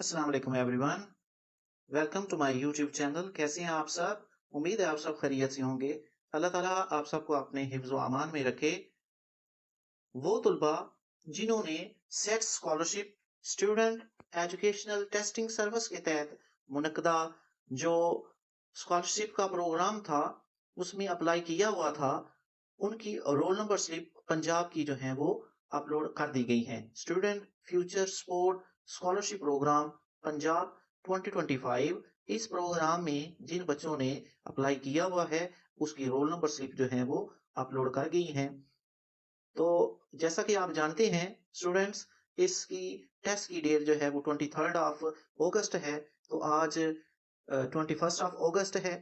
अस्सलाम वालेकुम everyone. Welcome to my YouTube channel. कैसे हैं आप सब? उम्मीद है आप सब खैरियत से होंगे। अल्लाह ताला आप सबको अपने हिफ्ज़ व अमान में रखे। वो तुलबा जिन्होंने set scholarship student educational testing service के तहत मुनक्कदा जो स्कॉलरशिप का प्रोग्राम था, उसमें अप्लाई किया हुआ था, उनकी रोल नंबर स्लिप पंजाब की जो है वो अपलोड कर दी गई है। Student future support scholarship programme Punjab 2025, इस प्रोग्राम में जिन बच्चों ने अप्लाई किया हुआ है उसकी रोल नंबर स्लिप जो है वो अपलोड कर गई है। तो जैसा कि आप जानते हैं स्टूडेंट्स, इसकी टेस्ट की डेट जो है वो 23rd ऑफ अगस्त है। तो आज 21st ऑफ अगस्त है।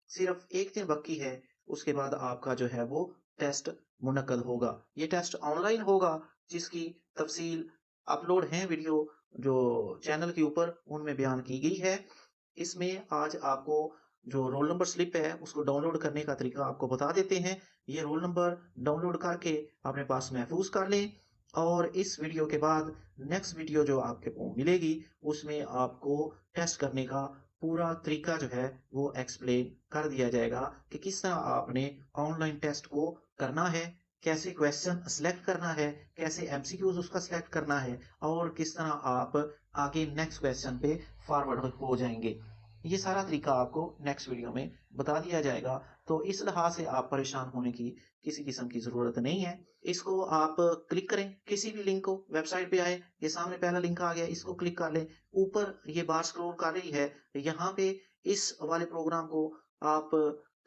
सिर्फ एक दिन बाकी है, उसके बाद आपका जो है वो टेस्ट मुनक्कद होगा। ये टेस्ट ऑनलाइन होगा, जिसकी तफसील अपलोड है वीडियो जो चैनल के ऊपर उनमें बयान की गई है। इसमें आज आपको जो रोल नंबर स्लिप है उसको डाउनलोड करने का तरीका आपको बता देते हैं। ये रोल नंबर डाउनलोड करके अपने पास महफूज कर लें और इस वीडियो के बाद नेक्स्ट वीडियो जो आपको मिलेगी उसमें आपको टेस्ट करने का पूरा तरीका जो है वो एक्सप्लेन कर दिया जाएगा कि किस तरह आपने ऑनलाइन टेस्ट को करना है, कैसे क्वेश्चन सिलेक्ट करना है, कैसे एमसीक्यूज उसका सिलेक्ट करना है और किस तरह आप आगे नेक्स्ट क्वेश्चन पे फॉरवर्ड हो जाएंगे। ये सारा तरीका आपको नेक्स्ट वीडियो में बता दिया जाएगा। तो इस लिहाज से आप परेशान होने की किसी किस्म की ज़रूरत नहीं है। इसको आप क्लिक करें, किसी भी लिंक को, वेबसाइट पे आए, ये सामने पहला लिंक आ गया, इसको क्लिक कर लें। ऊपर ये बार स्क्रॉल कर रही है, यहाँ पे इस वाले प्रोग्राम को आप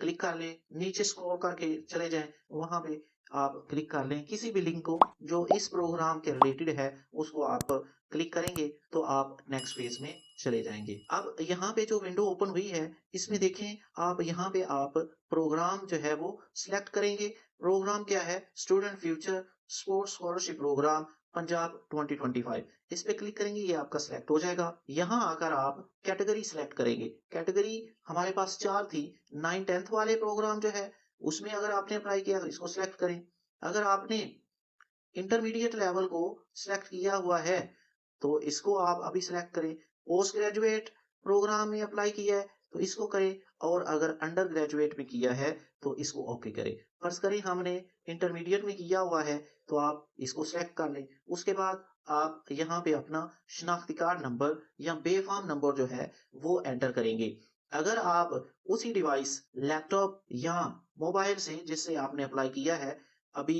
क्लिक कर लें। नीचे स्क्रॉल करके चले जाएँ, वहाँ पे आप क्लिक कर लें किसी भी लिंक को जो इस प्रोग्राम के रिलेटेड है, उसको आप क्लिक करेंगे तो आप नेक्स्ट पेज में चले जाएँगे। अब यहाँ पे जो विंडो ओपन हुई है, इसमें देखें आप यहाँ पे आप प्रोग्राम जो है वो सिलेक्ट करेंगे। प्रोग्राम क्या है? Student future sports scholarship programme Punjab 2025। इस पे क्लिक करेंगे, ये आपका सिलेक्ट हो जाएगा। यहाँ आकर आप कैटेगरी सिलेक्ट करेंगे। कैटेगरी हमारे पास 4 थी। 9-10th वाले प्रोग्राम जो है, उसमें अगर आपने अप्लाई किया तो इसको सिलेक्ट करें। अगर आपने इंटरमीडिएट लेवल को सिलेक्ट किया हुआ है तो इसको आप अभी सिलेक्ट करें। पोस्ट ग्रेजुएट प्रोग्राम में अप्लाई किया है तो इसको करें और अगर अंडर ग्रेजुएट में किया है तो इसको ओके करें। फर्ज करें हमने इंटरमीडिएट में किया हुआ है तो आप इसको सिलेक्ट कर लें। उसके बाद आप यहाँ पे अपना शनाख्ती कार्ड नंबर या बेफाम नंबर जो है वो एंटर करेंगे। अगर आप उसी डिवाइस लैपटॉप या मोबाइल से जिससे आपने अप्लाई किया है, अभी